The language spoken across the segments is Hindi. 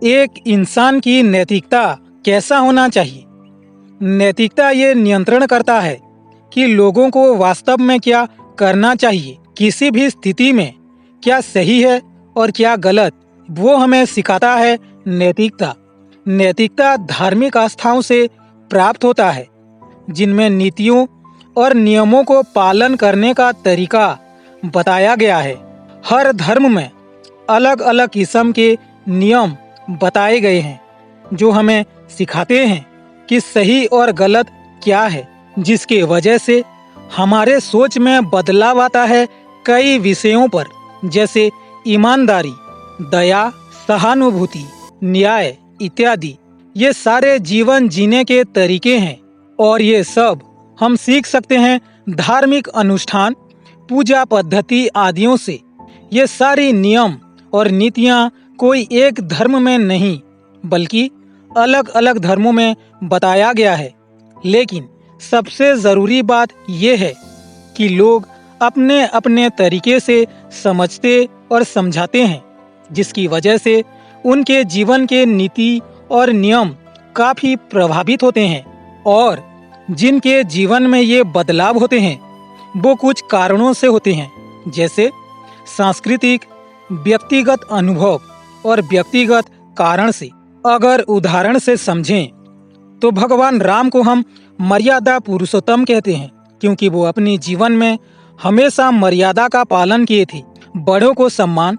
एक इंसान की नैतिकता कैसा होना चाहिए? नैतिकता ये नियंत्रण करता है कि लोगों को वास्तव में क्या करना चाहिए, किसी भी स्थिति में क्या सही है और क्या गलत, वो हमें सिखाता है नैतिकता। नैतिकता धार्मिक आस्थाओं से प्राप्त होता है, जिनमें नीतियों और नियमों को पालन करने का तरीका बताया गया है। हर धर्म में अलग अलग किस्म के नियम बताए गए हैं, जो हमें सिखाते हैं कि सही और गलत क्या है, जिसके वजह से हमारे सोच में बदलाव आता है कई विषयों पर, जैसे ईमानदारी, दया, सहानुभूति, न्याय इत्यादि। ये सारे जीवन जीने के तरीके हैं और ये सब हम सीख सकते हैं धार्मिक अनुष्ठान, पूजा पद्धति आदियों से। ये सारी नियम और नीतियाँ कोई एक धर्म में नहीं, बल्कि अलग अलग धर्मों में बताया गया है। लेकिन सबसे ज़रूरी बात यह है कि लोग अपने अपने तरीके से समझते और समझाते हैं, जिसकी वजह से उनके जीवन के नीति और नियम काफ़ी प्रभावित होते हैं। और जिनके जीवन में ये बदलाव होते हैं वो कुछ कारणों से होते हैं, जैसे सांस्कृतिक, व्यक्तिगत अनुभव और व्यक्तिगत कारण से। अगर उदाहरण से समझें तो भगवान राम को हम मर्यादा पुरुषोत्तम कहते हैं, क्योंकि वो अपने जीवन में हमेशा मर्यादा का पालन किए थे। बड़ों को सम्मान,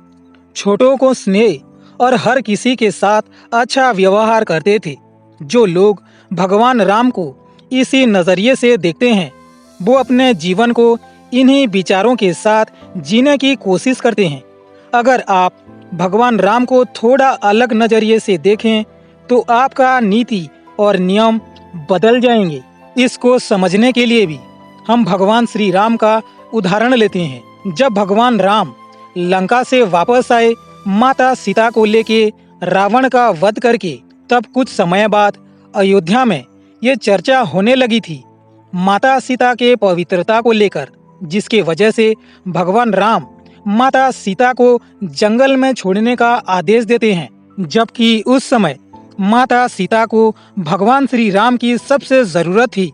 छोटों को स्नेह और हर किसी के साथ अच्छा व्यवहार करते थे। जो लोग भगवान राम को इसी नज़रिए से देखते हैं, वो अपने जीवन को इन्हीं विचारों के साथ जीने की कोशिश करते हैं। अगर आप भगवान राम को थोड़ा अलग नज़रिए से देखें तो आपका नीति और नियम बदल जाएंगे। इसको समझने के लिए भी हम भगवान श्री राम का उदाहरण लेते हैं। जब भगवान राम लंका से वापस आए माता सीता को लेके रावण का वध करके, तब कुछ समय बाद अयोध्या में ये चर्चा होने लगी थी माता सीता के पवित्रता को लेकर, जिसके वजह से भगवान राम माता सीता को जंगल में छोड़ने का आदेश देते हैं, जबकि उस समय माता सीता को भगवान श्री राम की सबसे ज़रूरत थी,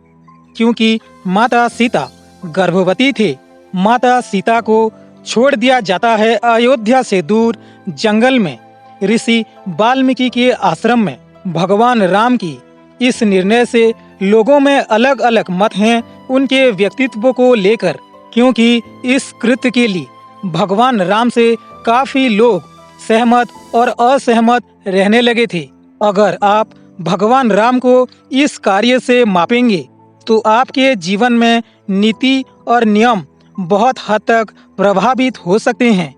क्योंकि माता सीता गर्भवती थे। माता सीता को छोड़ दिया जाता है अयोध्या से दूर जंगल में ऋषि वाल्मीकि के आश्रम में। भगवान राम की इस निर्णय से लोगों में अलग अलग मत हैं उनके व्यक्तित्व को लेकर, क्योंकि इस कृत्य के लिए भगवान राम से काफी लोग सहमत और असहमत रहने लगे थे। अगर आप भगवान राम को इस कार्य से मापेंगे तो आपके जीवन में नीति और नियम बहुत हद तक प्रभावित हो सकते हैं।